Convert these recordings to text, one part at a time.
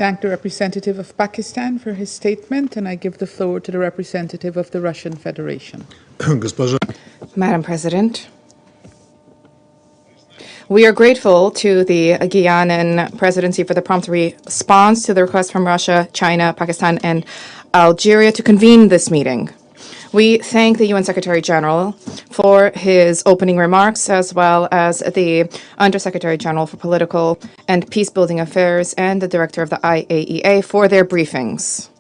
Thank the representative of Pakistan for his statement, and I give the floor to the representative of the Russian Federation. Madam President, we are grateful to the Guianan presidency for the prompt response to the request from Russia, China, Pakistan, and Algeria to convene this meeting. We thank the UN Secretary General for his opening remarks, as well as the Undersecretary General for Political and Peacebuilding Affairs and the Director of the IAEA for their briefings.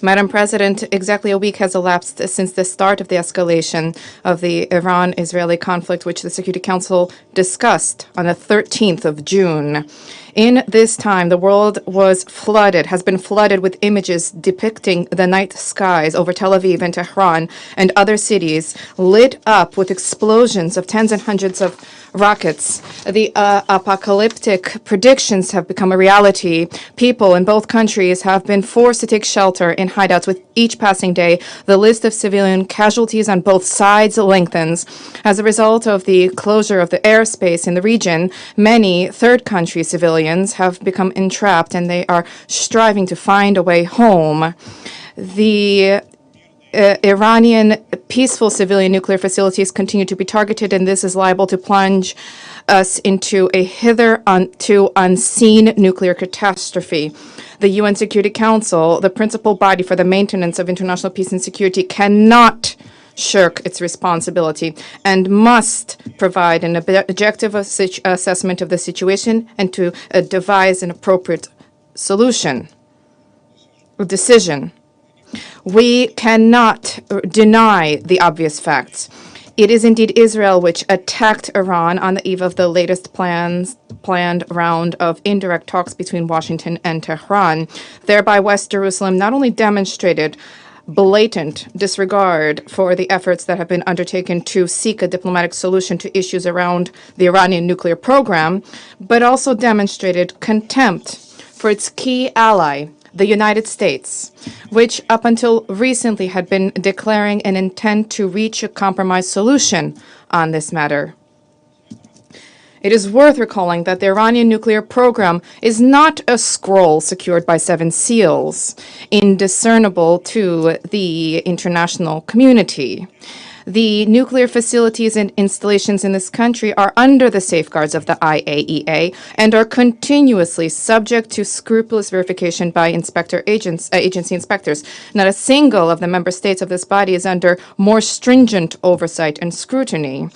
Madam President, exactly a week has elapsed since the start of the escalation of the Iran-Israeli conflict, which the Security Council discussed on the 13th of June. In this time, the world has been flooded with images depicting the night skies over Tel Aviv and Tehran and other cities lit up with explosions of tens and hundreds of rockets. The apocalyptic predictions have become a reality. People in both countries have been forced to take shelter in hideouts with each passing day. The list of civilian casualties on both sides lengthens. As a result of the closure of the airspace in the region, many third country civilians have become entrapped and they are striving to find a way home. The Iranian peaceful civilian nuclear facilities continue to be targeted, and this is liable to plunge us into a hitherto unseen nuclear catastrophe. The UN Security Council, the principal body for the maintenance of international peace and security, cannot shirk its responsibility and must provide an objective assessment of the situation and to devise an appropriate solution or decision. We cannot deny the obvious facts. It is indeed Israel which attacked Iran on the eve of the latest planned round of indirect talks between Washington and Tehran. Thereby, West Jerusalem not only demonstrated blatant disregard for the efforts that have been undertaken to seek a diplomatic solution to issues around the Iranian nuclear program, but also demonstrated contempt for its key ally, the United States, which up until recently had been declaring an intent to reach a compromise solution on this matter. It is worth recalling that the Iranian nuclear program is not a scroll secured by 7 seals, indiscernible to the international community. The nuclear facilities and installations in this country are under the safeguards of the IAEA and are continuously subject to scrupulous verification by agency inspectors. Not a single of the member states of this body is under more stringent oversight and scrutiny.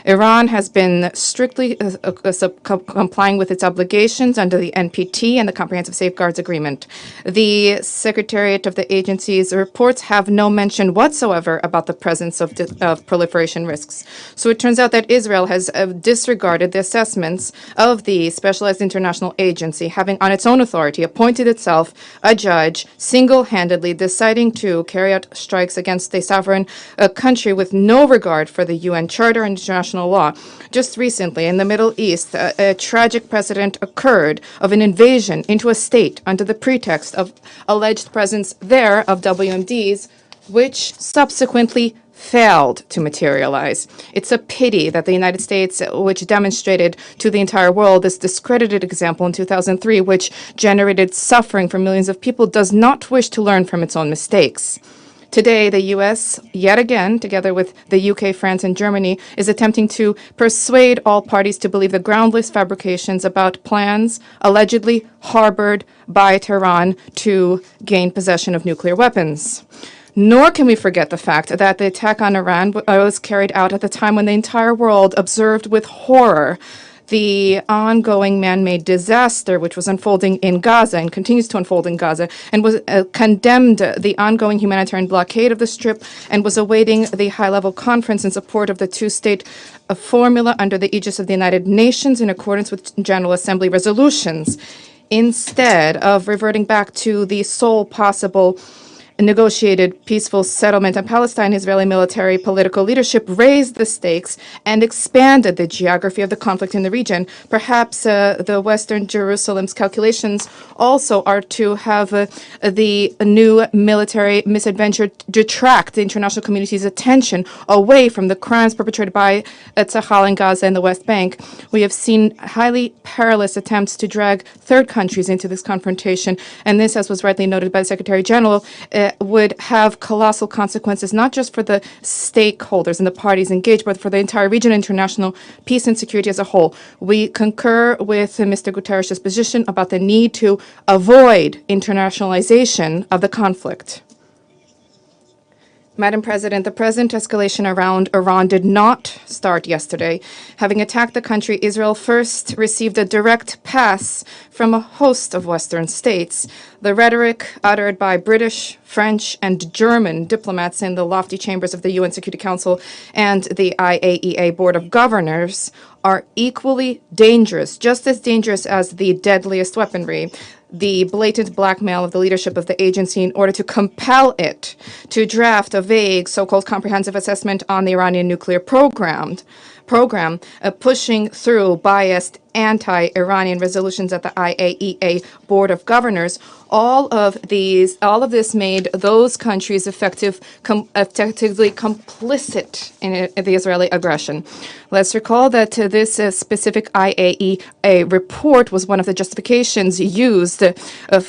Iran has been strictly complying with its obligations under the NPT and the Comprehensive Safeguards Agreement. The Secretariat of the agency's reports have no mention whatsoever about the presence of proliferation risks. So it turns out that Israel has disregarded the assessments of the Specialized International Agency, having on its own authority appointed itself a judge, single-handedly deciding to carry out strikes against a sovereign country with no regard for the UN Charter and international law. Just recently, in the Middle East, a tragic precedent occurred of an invasion into a state under the pretext of alleged presence there of WMDs, which subsequently failed to materialize. It's a pity that the United States, which demonstrated to the entire world this discredited example in 2003, which generated suffering for millions of people, does not wish to learn from its own mistakes. Today, the U.S., yet again, together with the U.K., France, and Germany, is attempting to persuade all parties to believe the groundless fabrications about plans allegedly harbored by Tehran to gain possession of nuclear weapons. Nor can we forget the fact that the attack on Iran was carried out at the time when the entire world observed with horror the ongoing man-made disaster which was unfolding in Gaza and continues to unfold in Gaza, and was condemned the ongoing humanitarian blockade of the Strip and was awaiting the high-level conference in support of the two-state formula under the aegis of the United Nations in accordance with General Assembly resolutions. Instead of reverting back to the sole possible negotiated peaceful settlement in Palestine, Israeli military political leadership raised the stakes and expanded the geography of the conflict in the region. Perhaps the Western Jerusalem's calculations also are to have the new military misadventure detract the international community's attention away from the crimes perpetrated by Tzahal in Gaza and the West Bank. We have seen highly perilous attempts to drag third countries into this confrontation, and this, as was rightly noted by the Secretary General, would have colossal consequences, not just for the stakeholders and the parties engaged, but for the entire region, international peace and security as a whole. We concur with Mr. Guterres' position about the need to avoid internationalization of the conflict. Madam President, the present escalation around Iran did not start yesterday. Having attacked the country, Israel first received a direct pass from a host of Western states. The rhetoric uttered by British, French, and German diplomats in the lofty chambers of the UN Security Council and the IAEA Board of Governors are equally dangerous, just as dangerous as the deadliest weaponry. The blatant blackmail of the leadership of the agency in order to compel it to draft a vague so-called comprehensive assessment on the Iranian nuclear program, pushing through biased anti-Iranian resolutions at the IAEA Board of Governors. All of this made those countries effectively complicit in the Israeli aggression. Let's recall that this specific IAEA report was one of the justifications used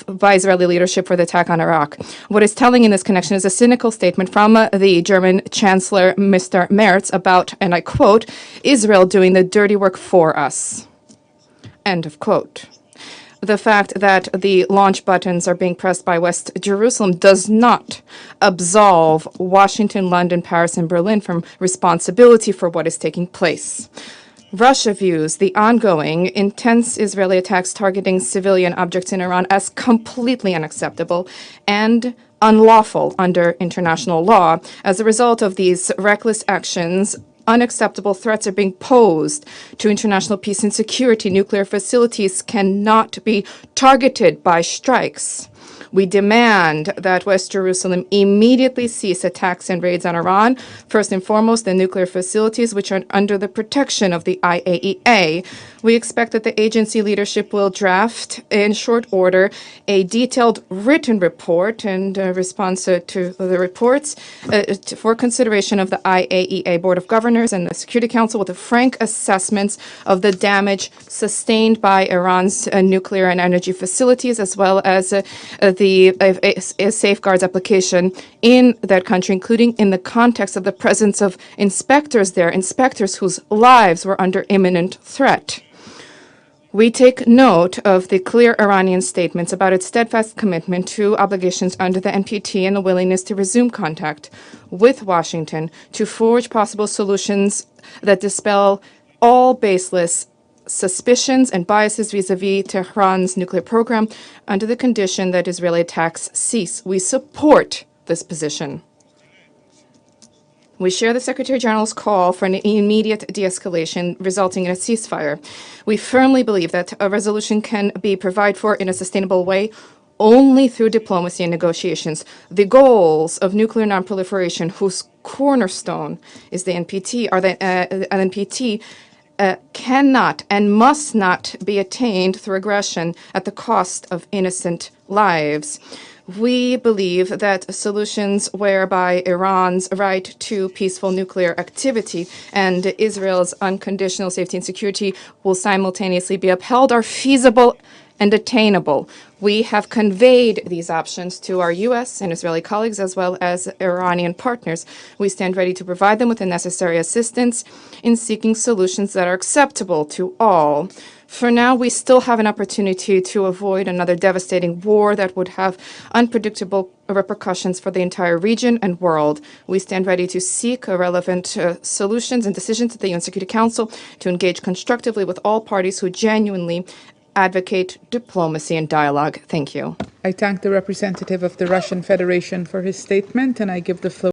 by Israeli leadership for the attack on Iraq. What is telling in this connection is a cynical statement from the German Chancellor, Mr. Merz, about, and I quote, Israel doing the dirty work for us. End of quote. The fact that the launch buttons are being pressed by West Jerusalem does not absolve Washington, London, Paris, and Berlin from responsibility for what is taking place. Russia views the ongoing intense Israeli attacks targeting civilian objects in Iran as completely unacceptable and unlawful under international law. As a result of these reckless actions, unacceptable threats are being posed to international peace and security. Nuclear facilities cannot be targeted by strikes. We demand that West Jerusalem immediately cease attacks and raids on Iran, first and foremost the nuclear facilities which are under the protection of the IAEA. We expect that the agency leadership will draft in short order a detailed written report and response to the reports for consideration of the IAEA Board of Governors and the Security Council with a frank assessments of the damage sustained by Iran's nuclear and energy facilities, as well as the safeguards application in that country, including in the context of the presence of inspectors there, inspectors whose lives were under imminent threat. We take note of the clear Iranian statements about its steadfast commitment to obligations under the NPT and the willingness to resume contact with Washington to forge possible solutions that dispel all baseless suspicions and biases vis-a-vis Tehran's nuclear program under the condition that Israeli attacks cease. We support this position. We share the Secretary General's call for an immediate de-escalation resulting in a ceasefire. We firmly believe that a resolution can be provided for in a sustainable way only through diplomacy and negotiations. The goals of nuclear nonproliferation, whose cornerstone is the NPT, cannot and must not be attained through aggression at the cost of innocent lives. We believe that solutions whereby Iran's right to peaceful nuclear activity and Israel's unconditional safety and security will simultaneously be upheld are feasible and attainable. We have conveyed these options to our U.S. and Israeli colleagues as well as Iranian partners. We stand ready to provide them with the necessary assistance in seeking solutions that are acceptable to all. For now, we still have an opportunity to avoid another devastating war that would have unpredictable repercussions for the entire region and world. We stand ready to seek relevant solutions and decisions at the UN Security Council to engage constructively with all parties who genuinely advocate diplomacy and dialogue. Thank you. I thank the representative of the Russian Federation for his statement, and I give the floor